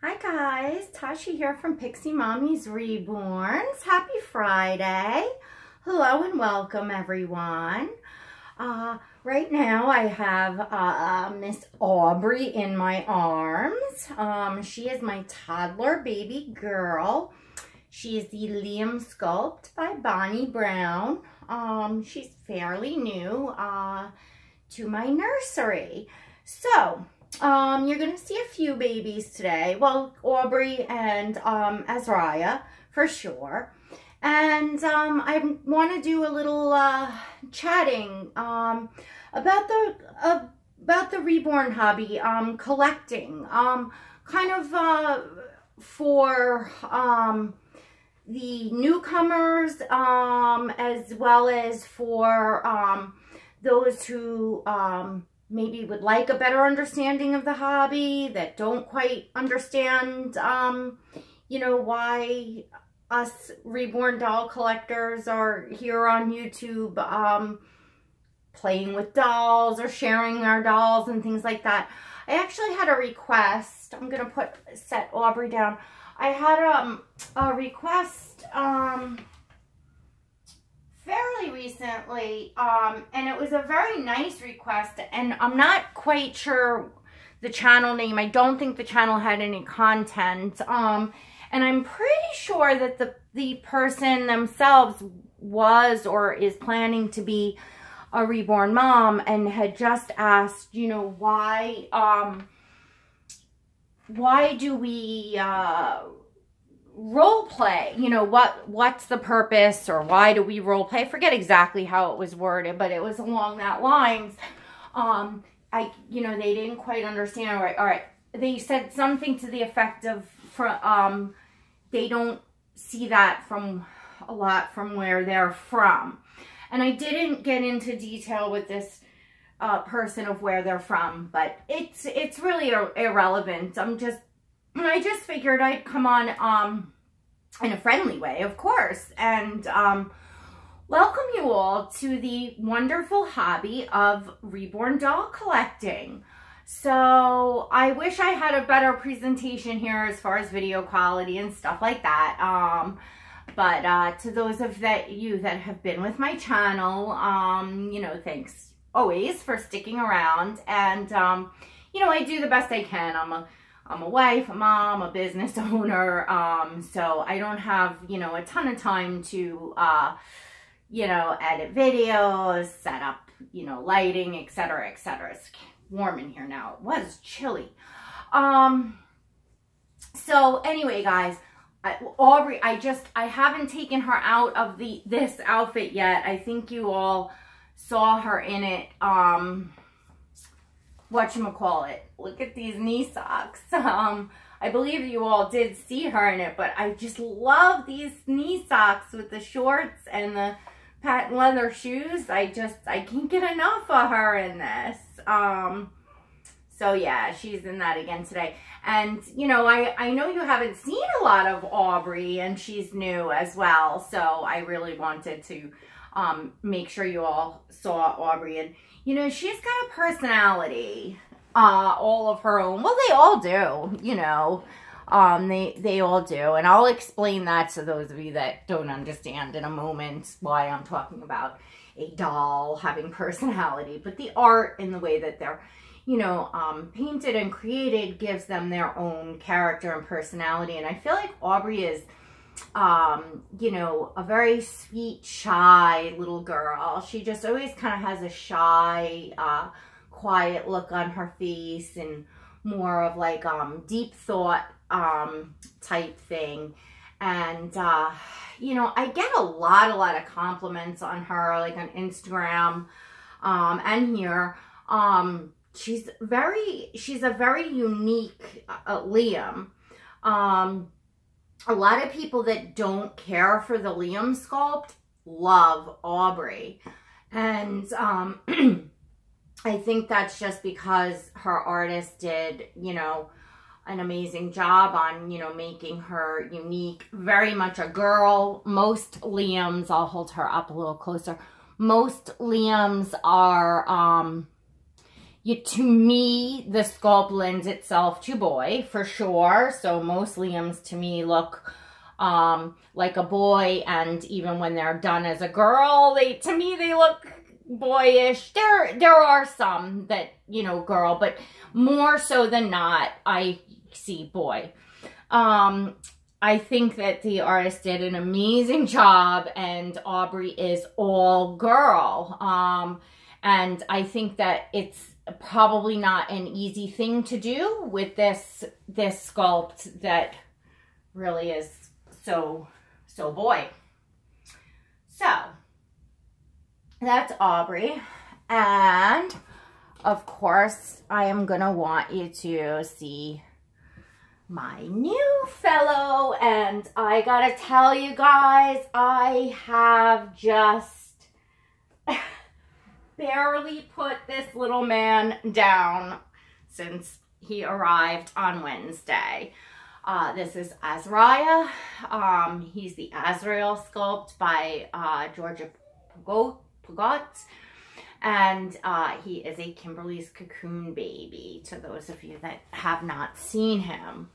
Hi guys, Tasha here from Pixie Mommy's Reborns. Happy Friday. Hello and welcome everyone. Right now I have Miss Aubree in my arms. She is my toddler baby girl. She is the Liam sculpt by Bonnie Brown. She's fairly new to my nursery. So, you're going to see a few babies today. Well, Aubree and Azariah for sure. And I want to do a little chatting about the Reborn hobby, collecting, kind of for the newcomers, as well as for those who maybe would like a better understanding of the hobby, that don't quite understand, you know, why us Reborn doll collectors are here on YouTube, playing with dolls or sharing our dolls and things like that. I actually had a request. I'm going to set Aubree down. I had a request fairly recently, and it was a very nice request, and I'm not quite sure the channel name. I don't think the channel had any content, and I'm pretty sure that the person themselves was or is planning to be a Reborn mom, and had just asked, you know, why do we role play? You know, what's the purpose, or why do we role play? I forget exactly how it was worded, but it was along that lines. You know, they didn't quite understand. All right. They said something to the effect of, they don't see that from a lot from where they're from. And I didn't get into detail with this person of where they're from, but it's really irrelevant. I just figured I'd come on in a friendly way, of course, and welcome you all to the wonderful hobby of Reborn doll collecting. So I wish I had a better presentation here as far as video quality and stuff like that. But to those of you that have been with my channel, you know, thanks always for sticking around. And you know, I do the best I can. I'm a wife, a mom, a business owner, so I don't have, you know, a ton of time to, you know, edit videos, set up, you know, lighting, etc., etc. It's warm in here now. It was chilly. So anyway, guys, Aubree, I haven't taken her out of this outfit yet. I think you all saw her in it, whatchamacallit. Look at these knee socks. I believe you all did see her in it, but I just love these knee socks with the shorts and the patent leather shoes. I can't get enough of her in this. So yeah, she's in that again today. And, you know, I know you haven't seen a lot of Aubree, and she's new as well. So I really wanted to make sure you all saw Aubree. And, you know, she's got a personality, all of her own. Well, they all do, you know, they all do. And I'll explain that to those of you that don't understand in a moment why I'm talking about a doll having personality. But the art and the way that they're, you know, painted and created gives them their own character and personality. And I feel like Aubree is, you know, a very sweet, shy little girl. She just always kind of has a shy, quiet look on her face, and more of like deep thought type thing. And you know, I get a lot of compliments on her, like on Instagram and here. She's a very unique Liam. A lot of people that don't care for the Liam sculpt love Aubree. And I think that's just because her artist did, you know, an amazing job on, you know, making her unique. Very much a girl. Most Liams, I'll hold her up a little closer. Most Liams are, to me, the sculpt lends itself to boy, for sure. So most Liams to me look like a boy, and even when they're done as a girl, to me they look boyish. There are some that, you know, girl, but more so than not, I see boy. I think that the artist did an amazing job, and Aubree is all girl. And I think that it's probably not an easy thing to do with this sculpt that really is so boy. So that's Aubree, and of course I am gonna want you to see my new fellow, and I gotta tell you guys, I have just barely put this little man down since he arrived on Wednesday. This is Azariah. He's the Azrael sculpt by Georgia Pagot. And he is a Kimberly's Cocoon baby, to those of you that have not seen him.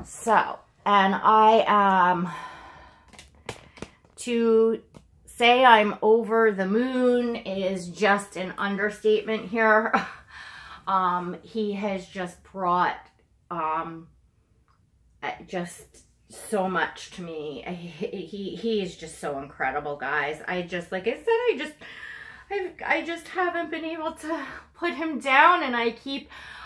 So, and I am, to say I'm over the moon is just an understatement here. He has just brought just so much to me. He is just so incredible, guys. I just, like I said, I just haven't been able to put him down, and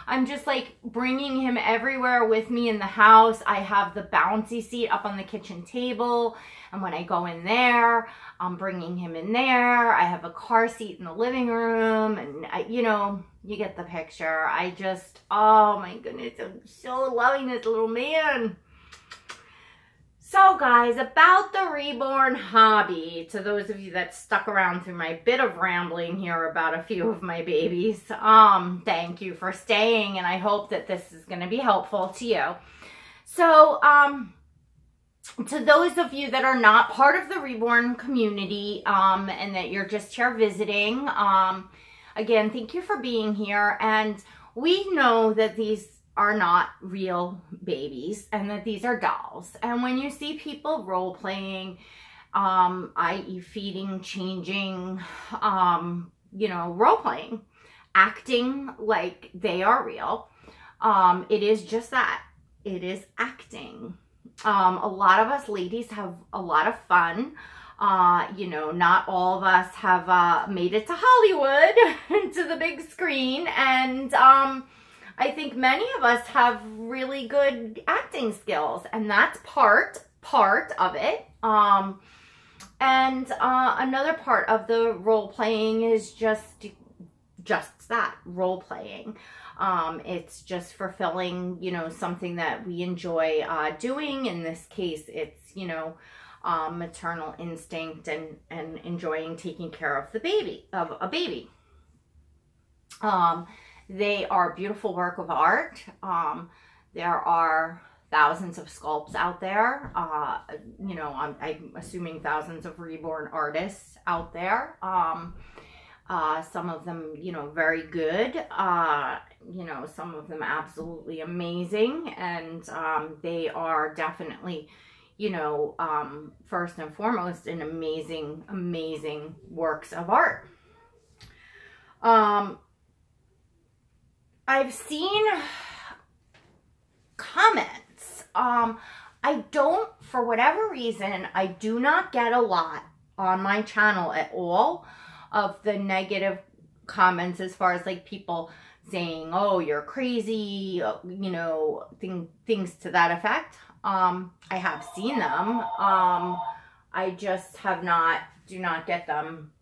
I'm just like bringing him everywhere with me in the house. I have the bouncy seat up on the kitchen table, and when I go in there, I'm bringing him in there. I have a car seat in the living room, and you know, you get the picture. I just, oh my goodness, I'm so loving this little man. So guys, about the Reborn hobby, to those of you that stuck around through my bit of rambling here about a few of my babies, thank you for staying, and I hope that this is going to be helpful to you. So, to those of you that are not part of the Reborn community, and that you're just here visiting, again, thank you for being here, and we know that these are not real babies, and that these are dolls. And when you see people role playing, i.e. feeding, changing, you know, role playing, acting like they are real, it is just that. It is acting. A lot of us ladies have a lot of fun. You know, not all of us have made it to Hollywood, to the big screen, and I think many of us have really good acting skills, and that's part of it. And another part of the role playing is just that, role playing. It's just fulfilling, you know, something that we enjoy doing. In this case, it's, you know, maternal instinct and enjoying taking care of a baby. They are beautiful work of art. There are thousands of sculpts out there. You know, I'm assuming thousands of Reborn artists out there. Some of them, you know, very good. You know, some of them absolutely amazing. And they are definitely, you know, first and foremost, an amazing, amazing works of art. I've seen comments. I don't, for whatever reason, I do not get a lot on my channel at all of the negative comments, as far as like people saying, oh, you're crazy, you know, things to that effect. I have seen them. I just do not get them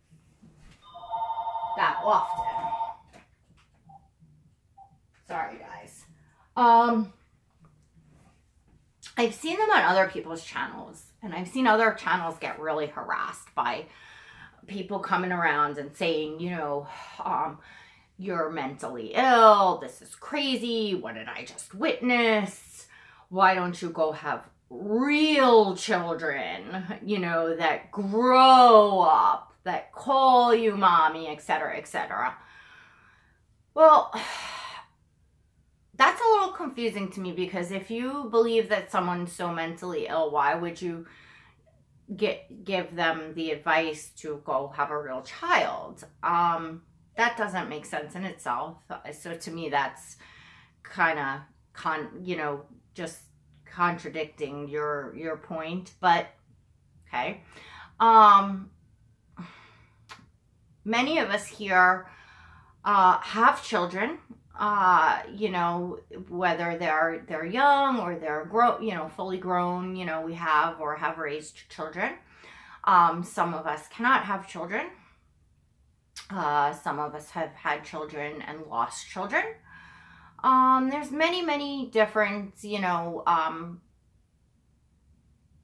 that often. Sorry, guys. I've seen them on other people's channels, and I've seen other channels get really harassed by people coming around and saying, you know, you're mentally ill, this is crazy, what did I just witness? Why don't you go have real children, you know, that grow up, that call you mommy, etc., etc. Well, that's a little confusing to me, because if you believe that someone's so mentally ill, why would you give them the advice to go have a real child? That doesn't make sense in itself. So to me, that's kind of just contradicting your point. But okay, many of us here have children, whether they're young or they're fully grown. We have or have raised children. Some of us cannot have children. Some of us have had children and lost children. There's many different,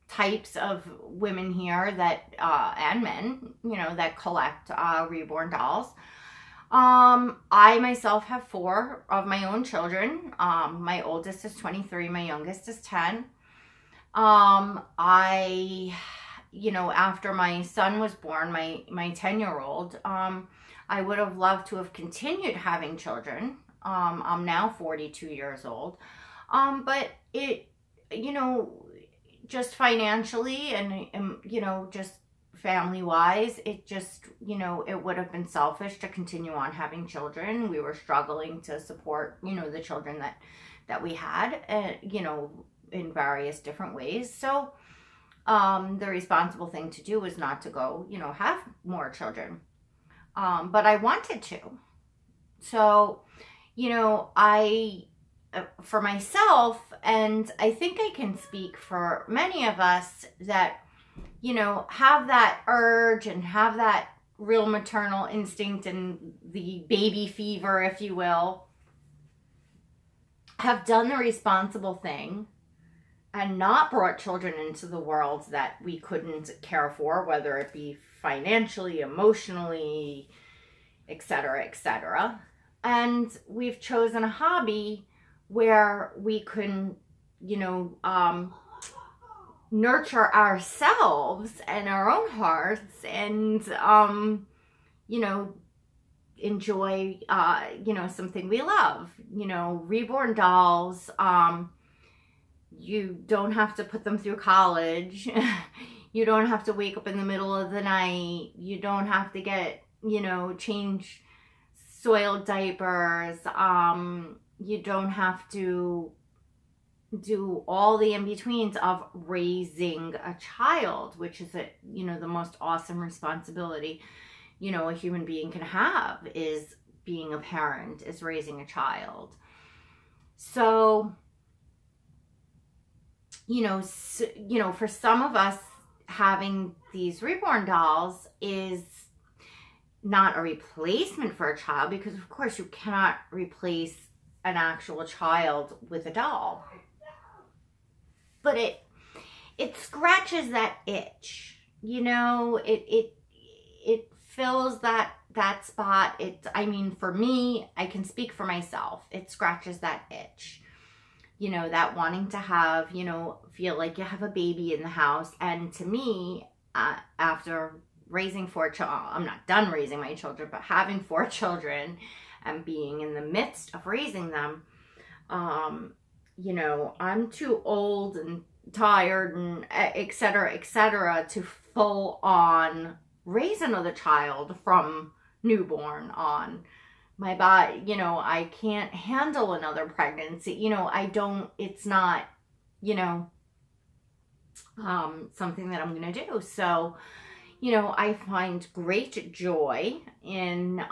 types of women here that, and men, that collect, reborn dolls. I myself have 4 of my own children. My oldest is 23, my youngest is 10. After my son was born, my 10-year-old, I would have loved to have continued having children. I'm now 42 years old. But it, just financially and just family-wise, it just, it would have been selfish to continue on having children. We were struggling to support, the children that we had, in various different ways. So, the responsible thing to do was not to go, have more children. But I wanted to. So, for myself, and I think I can speak for many of us that, have that urge and have that real maternal instinct and the baby fever, if you will, have done the responsible thing and not brought children into the world that we couldn't care for, whether it be financially, emotionally, etc., etc. And we've chosen a hobby where we can, nurture ourselves and our own hearts and, enjoy, something we love. Reborn dolls, you don't have to put them through college. You don't have to wake up in the middle of the night. You don't have to get, change soiled diapers. You don't have to do all the in-betweens of raising a child, which is the most awesome responsibility, a human being can have, is being a parent, is raising a child. So, for some of us, having these reborn dolls is not a replacement for a child, because of course you cannot replace an actual child with a doll. But it scratches that itch, it fills that spot. For me, I can speak for myself. It scratches that itch, that wanting to have, feel like you have a baby in the house. And to me, after raising 4 children, I'm not done raising my children, but having 4 children and being in the midst of raising them, I'm too old and tired and et cetera, to full on raise another child from newborn on. My body, I can't handle another pregnancy. It's not, something that I'm going to do. So, I find great joy in,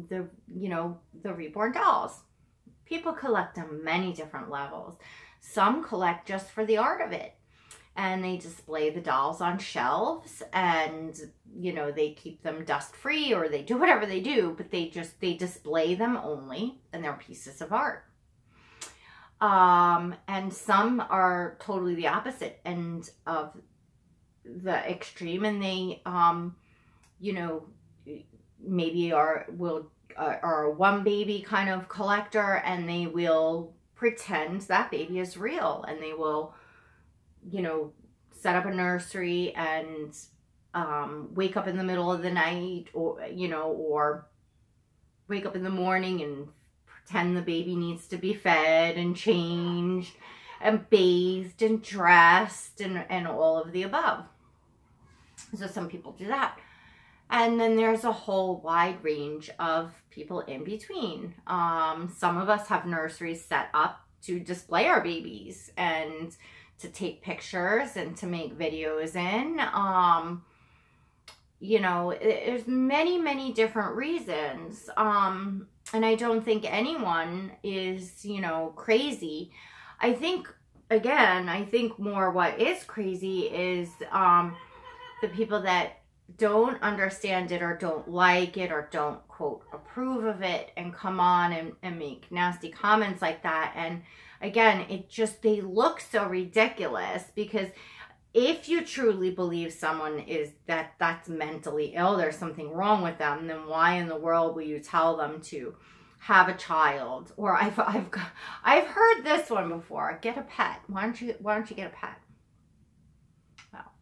the reborn dolls. People collect on many different levels. Some collect just for the art of it. And they display the dolls on shelves, and, they keep them dust free, or they do whatever they do, but they display them only, and they're pieces of art. And some are totally the opposite end of the extreme, and they, maybe are a one baby kind of collector, and they will pretend that baby is real, and they will, set up a nursery and wake up in the middle of the night, or wake up in the morning and pretend the baby needs to be fed and changed and bathed and dressed and all of the above. So some people do that. And then there's a whole wide range of people in between. Some of us have nurseries set up to display our babies and to take pictures and to make videos in. You know, there's many, many different reasons. And I don't think anyone is, you know, crazy. I think, again, I think more what is crazy is the people that don't understand it or don't like it or don't, quote, approve of it and come on and make nasty comments like that. And again, it just, they look so ridiculous, because if you truly believe someone is that's mentally ill, there's something wrong with them, then why in the world will you tell them to have a child? Or I've heard this one before. Get a pet. Why don't you get a pet? Well,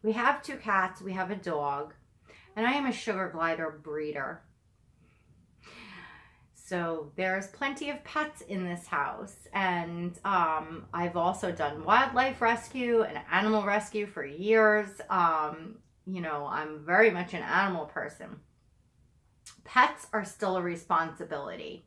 we have 2 cats, we have a dog, and I am a sugar glider breeder. So there's plenty of pets in this house, and I've also done wildlife rescue and animal rescue for years. You know, I'm very much an animal person. Pets are still a responsibility.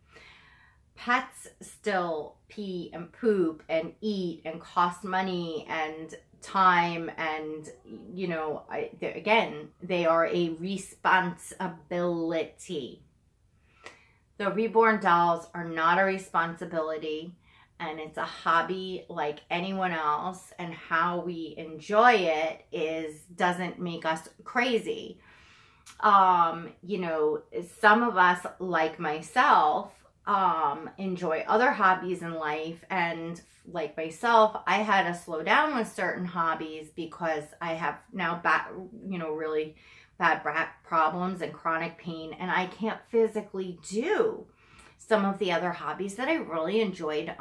Pets still pee and poop and eat and cost money and time, and you know, again, they are a responsibility. The reborn dolls are not a responsibility, and it's a hobby like anyone else, and how we enjoy it doesn't make us crazy. You know, some of us, like myself, enjoy other hobbies in life, and like myself, I had to slow down with certain hobbies because I have now really bad back problems and chronic pain, and I can't physically do some of the other hobbies that I really enjoyed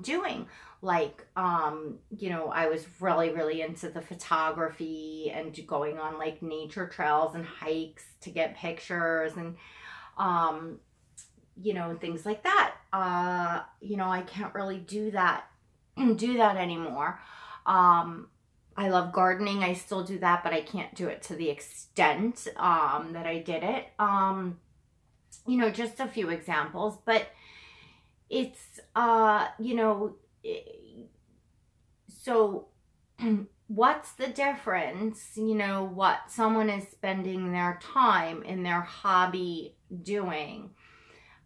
doing. Like, you know, I was really into the photography and going on like nature trails and hikes to get pictures and, you know, things like that. You know, I can't really do that anymore. I love gardening. I still do that, but I can't do it to the extent that I did it. You know, just a few examples, but it's, you know, so what's the difference, you know, what someone is spending their time in their hobby doing?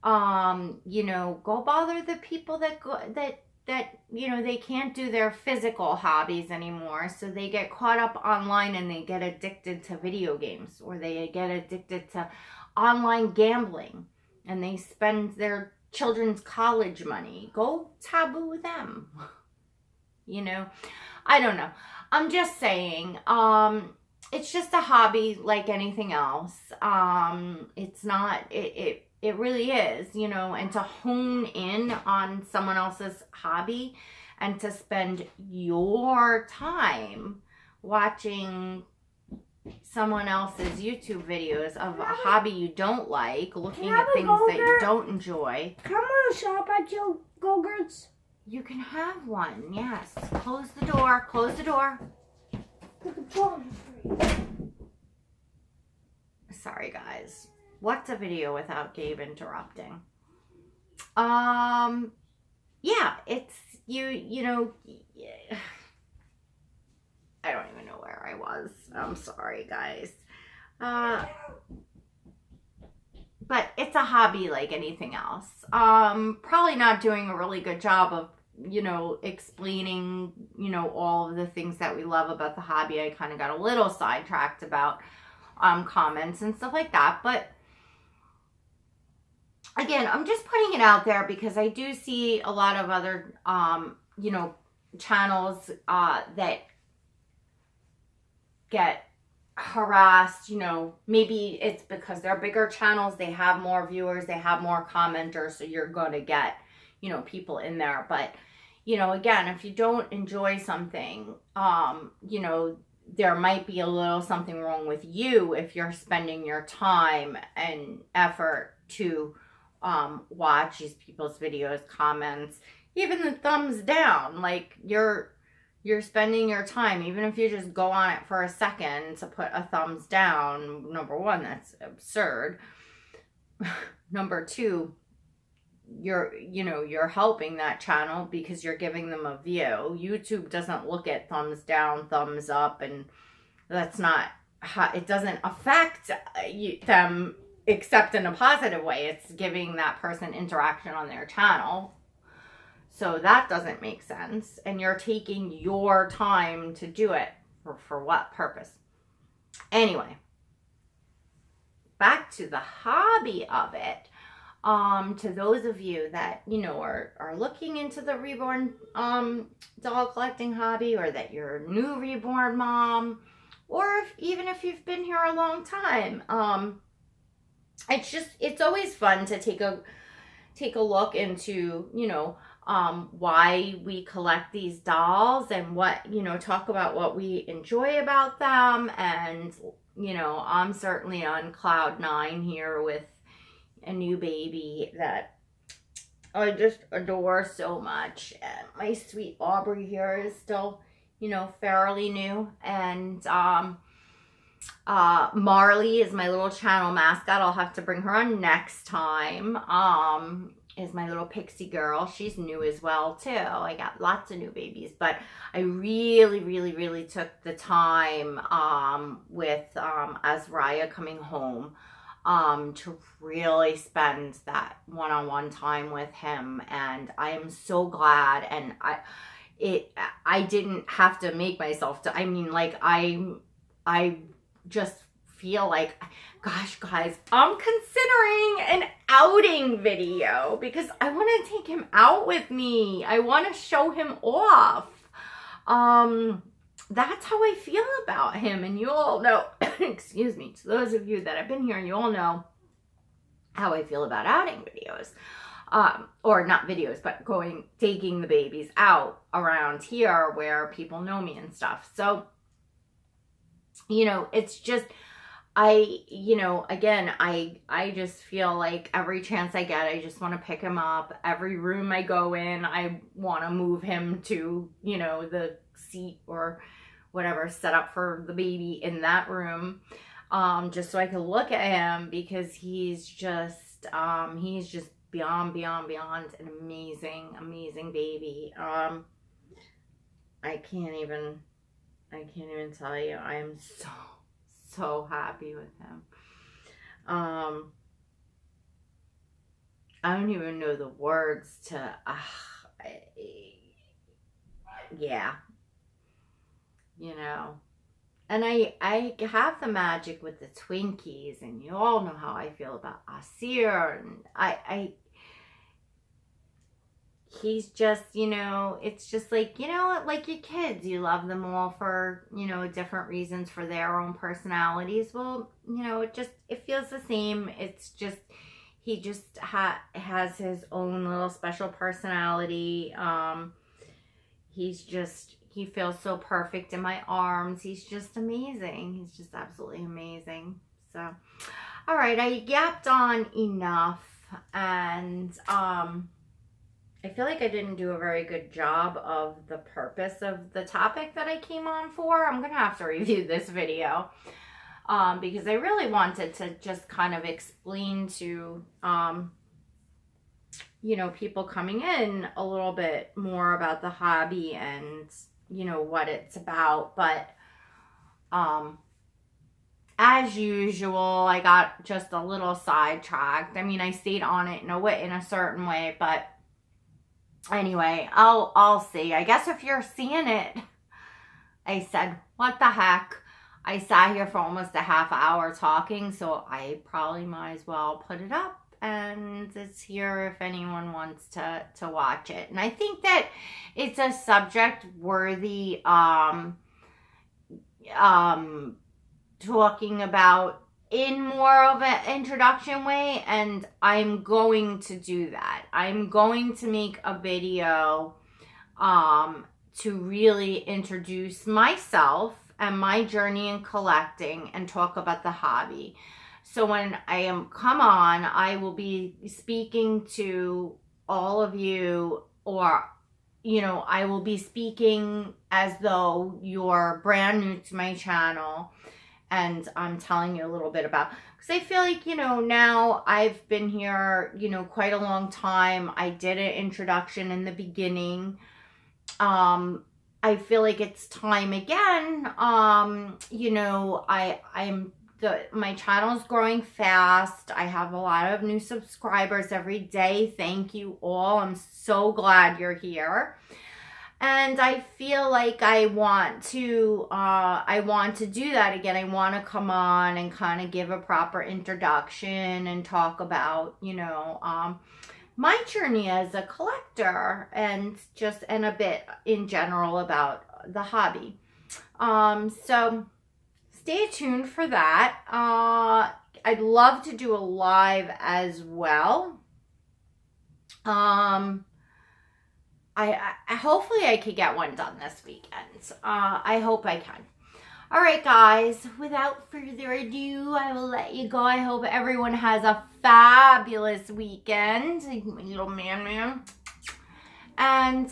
You know, go bother the people that you know, they can't do their physical hobbies anymore, so they get caught up online and they get addicted to video games, or they get addicted to online gambling, and they spend their children's college money. Go taboo them. You know, I don't know. I'm just saying, it's just a hobby like anything else. It's not, it really is, you know, and to hone in on someone else's hobby and to spend your time watching someone else's YouTube videos of a hobby you don't like, looking at things that you don't enjoy. Come on, shop at your Go-Gurts. You can have one, yes. Close the door, close the door. The controller is free. Sorry, guys. What's a video without Gabe interrupting? Yeah, it's, you know, yeah. I don't even know where I was. I'm sorry, guys. But it's a hobby like anything else. Probably not doing a really good job of, you know, explaining, you know, all of the things that we love about the hobby. I kind of got a little sidetracked about comments and stuff like that. But again, I'm just putting it out there because I do see a lot of other, you know, channels that get harassed. You know, maybe it's because they're bigger channels, they have more viewers, they have more commenters, so you're going to get, you know, people in there. But, you know, again, if you don't enjoy something, you know, there might be a little something wrong with you if you're spending your time and effort to watch these people's videos, comments, even the thumbs down. Like, you're spending your time, even if you just go on it for a second to put a thumbs down. Number one, that's absurd. Number two, you're helping that channel because you're giving them a view. YouTube doesn't look at thumbs down, thumbs up, and that's not how, it doesn't affect them except in a positive way. It's giving that person interaction on their channel. So that doesn't make sense. And you're taking your time to do it. For what purpose? Anyway, back to the hobby of it. To those of you that, are looking into the reborn doll collecting hobby, or that you're a new reborn mom, or even if you've been here a long time, it's always fun to take a look into, why we collect these dolls, and talk about what we enjoy about them. And, I'm certainly on cloud 9 here with a new baby that I just adore so much. And my sweet Aubree here is still, fairly new. And Marley is my little channel mascot. I'll have to bring her on next time. Is my little pixie girl. She's new as well too. I got lots of new babies, but I really took the time with Azariah coming home to really spend that one-on-one time with him. And I am so glad. And I didn't have to make myself I just feel like, gosh, guys, I'm considering an outing video because I want to take him out with me. I want to show him off. That's how I feel about him. And you all know, excuse me, to those of you that have been here, you all know how I feel about outing videos. Or not videos, but taking the babies out around here where people know me and stuff. So, it's just, again, I just feel like every chance I get, I just want to pick him up. Every room I go in, I want to move him to, the seat or whatever set up for the baby in that room, just so I can look at him, because he's just beyond an amazing baby. I can't even tell you. I am so happy with him. I don't even know the words to, yeah, and I have the magic with the Twinkies, and you all know how I feel about Azariah, and he's just, it's just like, like your kids, you love them all for, different reasons for their own personalities. Well, it feels the same. It's just, he just has his own little special personality. He feels so perfect in my arms. He's just amazing. He's just absolutely amazing. So, all right, I yapped on enough, and, I feel like I didn't do a very good job of the purpose of the topic that I came on for. I'm going to have to review this video because I really wanted to just kind of explain to, people coming in a little bit more about the hobby and, what it's about. But as usual, I got just a little sidetracked. I mean, I stayed on it in a certain way, but anyway, I'll see. I guess if you're seeing it, I said, what the heck? I sat here for almost a half hour talking, so I probably might as well put it up, and it's here if anyone wants to watch it. And I think that it's a subject worthy talking about in more of an introduction way, and I'm going to do that. I'm going to make a video to really introduce myself and my journey in collecting and talk about the hobby. So when I come on, I will be speaking to all of you, or, you know, I will be speaking as though you're brand new to my channel, and I'm telling you a little bit about, because I feel like, you know, now I've been here, you know, quite a long time. I did an introduction in the beginning. I feel like it's time again. You know, my channel is growing fast. I have a lot of new subscribers every day. Thank you all. I'm so glad you're here. And I feel like I want to do that again. I want to come on and kind of give a proper introduction and talk about, you know, my journey as a collector, and a bit in general about the hobby. So stay tuned for that. I'd love to do a live as well. Hopefully I could get one done this weekend. I hope I can. All right, guys, without further ado, I will let you go. I hope everyone has a fabulous weekend, my little man. And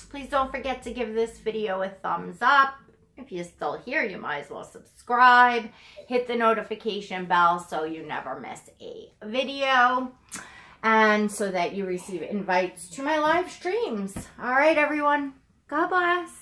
please don't forget to give this video a thumbs up. If you're still here, you might as well subscribe. Hit the notification bell so you never miss a video, and so that you receive invites to my live streams. All right, everyone. God bless.